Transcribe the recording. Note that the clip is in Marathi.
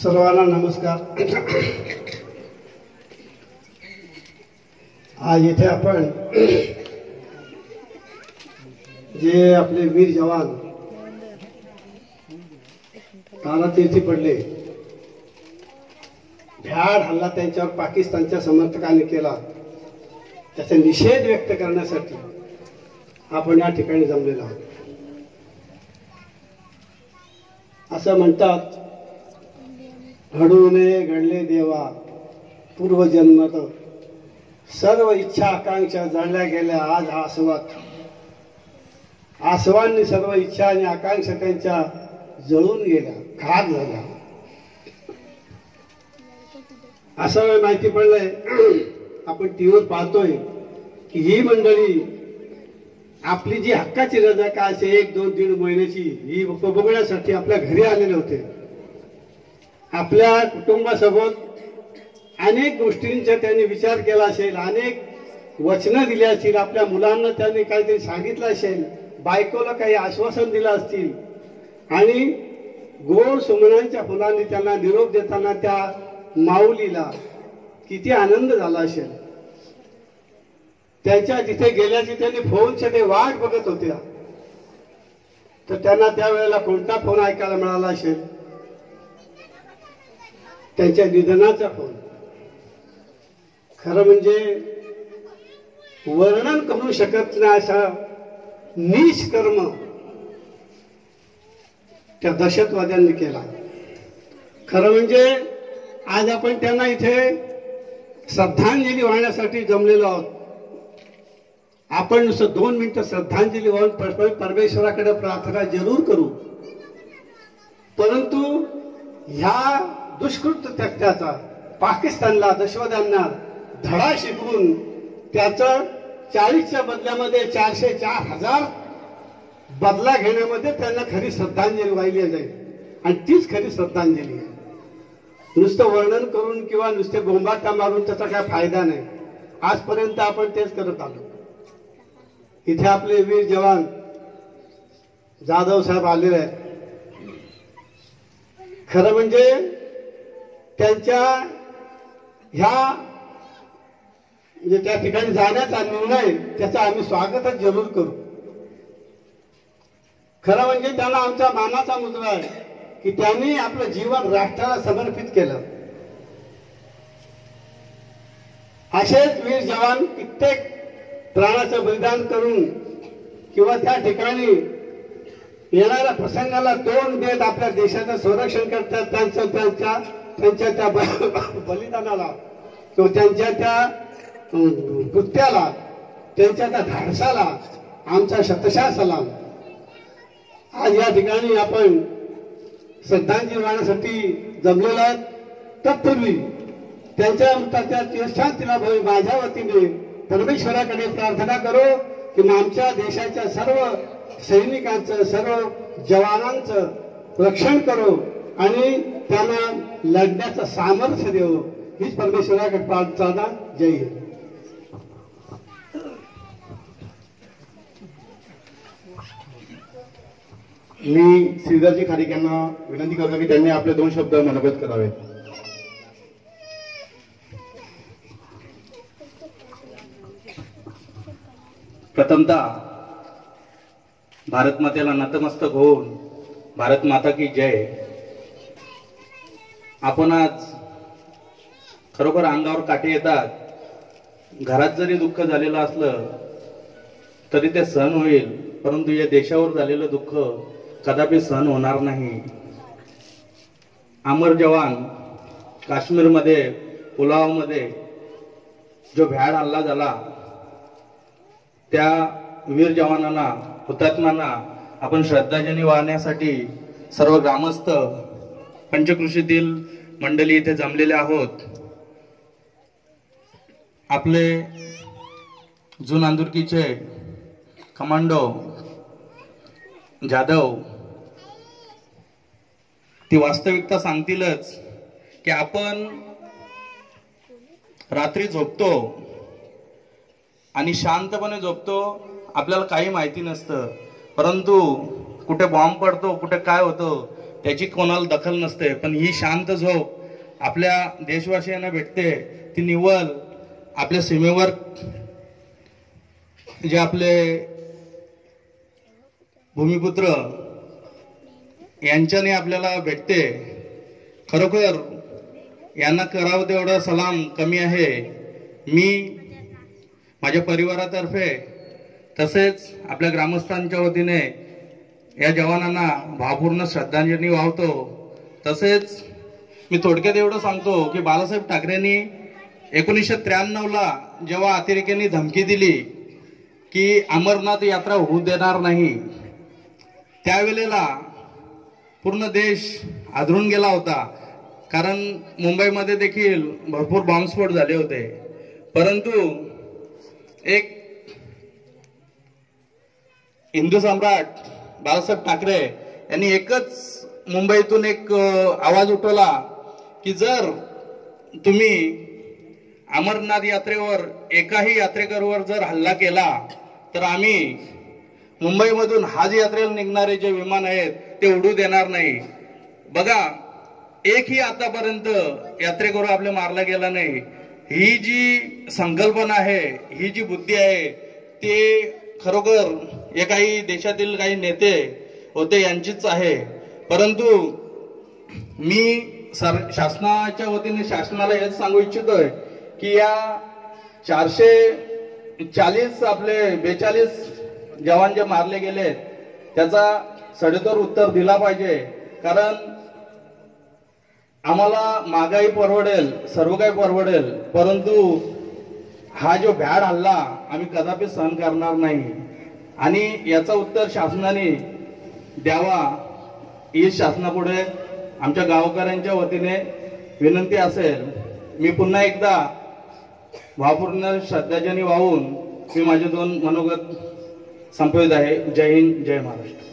सर्वांना नमस्कार। आज इथे आपण जे आपले वीर जवान तारातीर्थी पडले, भ्याड हल्ला त्यांच्यावर पाकिस्तानच्या समर्थकांनी केला, त्याचा निषेध व्यक्त करण्यासाठी आपण या ठिकाणी जमलेलो आहोत। असं म्हणतात, घडूने घडले देवा पूर्वजन्मत, सर्व इच्छा आकांक्षा जळल्या गेल्या आज आसवात। आसवांनी सर्व इच्छा आणि आकांक्षा त्यांच्या जळून गेल्या, खाक झाल्या। असं माहिती पडलंय, आपण टीव्हीवर पाहतोय की ही मंडळी आपली जी हक्काची रजा काय असे 1-2-1.5 महिन्याची ही बघण्यासाठी आपल्या घरी आलेले होते। आपल्या कुटुंबासोबत अनेक गोष्टींचा त्यांनी विचार केला असेल, अनेक वचनं दिली असतील, आपल्या मुलांना त्यांनी काहीतरी सांगितलं असेल, बायकोला काही आश्वासन दिलं असतील आणि गोड सुमनांच्या फुलांनी त्यांना निरोप देताना त्या माऊलीला किती आनंद झाला असेल। त्यांच्या तिथे गेल्याची त्यांनी फोनच्या ते वाट बघत होत्या, तर त्यांना त्यावेळेला कोणता फोन ऐकायला मिळाला असेल? त्यांच्या निधनाचा फोन। खरं म्हणजे वर्णन करू शकत नाही असा नीच कर्म त्या दहशतवाद्यांनी केला। खरं म्हणजे आज आपण त्यांना इथे श्रद्धांजली वाहण्यासाठी जमलेलो आहोत। आपण नुसतं 2 मिनिटं श्रद्धांजली वाहून परमेश्वराकडे प्रार्थना जरूर करू, परंतु ह्या दुष्कृत्य त्याचा पाकिस्तानला दहशतवाद्यांना धडा शिकवून त्याचं 40च्या बदल्यामध्ये 404,000 बदला घेण्यामध्ये त्यांना खरी श्रद्धांजली वाहिली जाईल, आणि तीच खरी श्रद्धांजली आहे। नुसतं वर्णन करून किंवा नुसते बोंबाटा मारून त्याचा काय फायदा नाही। आजपर्यंत आपण तेच करत आलो। इथे आपले वीर जवान जाधव साहेब आलेले आहेत। खरं म्हणजे त्यांच्या ह्या म्हणजे त्या ठिकाणी जाण्याचा निर्णय त्याचा आम्ही स्वागतच जरूर करू। खरं म्हणजे त्यांना आमचा मानाचा मुद्रा आहे की त्यांनी आपलं जीवन राष्ट्राला समर्पित केलं। असेच वीर जवान कित्येक प्राणाचं बलिदान करून किंवा त्या ठिकाणी येणाऱ्या प्रसंगाला तोंड देत आपल्या देशाचं संरक्षण करतात। त्यांच्या त्या बलिदानाला किंवा त्यांच्या त्या कृत्याला, त्यांच्या त्या धाडसाला आमचा शतशः सलाम। आज या ठिकाणी आपण श्रद्धांजली वाहण्यासाठी जमलेलो आहोत। तत्पूर्वी त्यांच्या मृताच्या चिरशांतीला माझ्या वतीने परमेश्वराकडे प्रार्थना करो की आमच्या देशाच्या सर्व सैनिकांचं, सर्व जवानांचं रक्षण करो आणि त्यांना लढण्याचं सामर्थ्य देऊ, हीच परमेश्वराकडे प्रार्थना। जय हिंद। मी श्रीधरजी खारीक यांना विनंती करतो की त्यांनी आपले 2 शब्द मनोगत करावे। प्रथमतः भारत मातेला नतमस्तक होऊन भारत माता की जय। आपण आज खरोखर अंगावर काटे येतात। घरात जरी दुःख झालेलं असलं तरी ते सहन होईल, परंतु या देशावर झालेलं दुःख कदापि सहन होणार नाही। अमर जवान काश्मीरमध्ये पुलवामामध्ये जो भ्याड हल्ला झाला, त्या वीर जवानांना, हुतात्म्यांना आपण श्रद्धांजली वाहण्यासाठी सर्व ग्रामस्थ पंचकृषीतील मंडळी इथे जमलेले आहोत. आपले जून अंदुरकीचे कमांडो जाधव ती वास्तविकता सांगतीलच की आपण रात्री झोपतो आणि शांतपणे झोपतो, आपल्याला काही माहिती नसतं, परंतु कुठे बॉम्ब पडतो, कुठे काय होतं त्याची कोणाला दखल नसते. पण ही शांत झोप आपल्या देशवासियांना भेटते ती निव्वळ आपल्या सीमेवर जे आपले भूमिपुत्र यांच्याने आपल्याला भेटते. खरोखर यांना करावं तेवढा सलाम कमी आहे. मी माझ्या परिवारातर्फे तसेच आपल्या ग्रामस्थांच्या वतीने या जवानांना भावपूर्ण श्रद्धांजली वाहतो. तसेच मी थोडक्यात एवढं सांगतो की बाळासाहेब ठाकरेंनी 1993ला जेव्हा अतिरेक्यांनी धमकी दिली की अमरनाथ यात्रा होऊ देणार नाही, त्यावेळेला पूर्ण देश आदळून गेला होता. कारण मुंबईमध्ये देखील भरपूर बॉम्बस्फोट झाले होते. परंतु एक हिंदू सम्राट बाळासाहेब ठाकरे यांनी एकच मुंबईतून एक आवाज उठवला की जर तुम्ही अमरनाथ यात्रेवर एकाही यात्रेकरूवर जर हल्ला केला तर आम्ही मुंबईमधून हज यात्रेला निघणारे जे विमान आहेत ते उडू देणार नाही. बघा, एकही आतापर्यंत यात्रेकरू आपले मारला गेला नाही. ही जी संकल्पना आहे, ही जी बुद्धी आहे, ते खरोखर हे काही देशातील काही नेते होते यांचीच आहे. परंतु मी शासनाच्या वतीने शासनाला हेच सांगू इच्छितोय की या 440 आपले 42 जवान जे मारले गेले त्याचा सडेतोड उत्तर दिला पाहिजे. कारण आम्हाला महागाई परवडेल, सर्व काही परवडेल, परंतु हा जो भ्याड हल्ला आम्ही कदापि सहन करणार नाही आणि याचा उत्तर शासनाने द्यावा ही शासनापुढे आमच्या गावकऱ्यांच्या वतीने विनंती असेल. मी पुन्हा एकदा भावपूर्ण श्रद्धांजली वाहून मी माझे 2 मनोगत संपवित आहे. जय हिंद, जय महाराष्ट्र.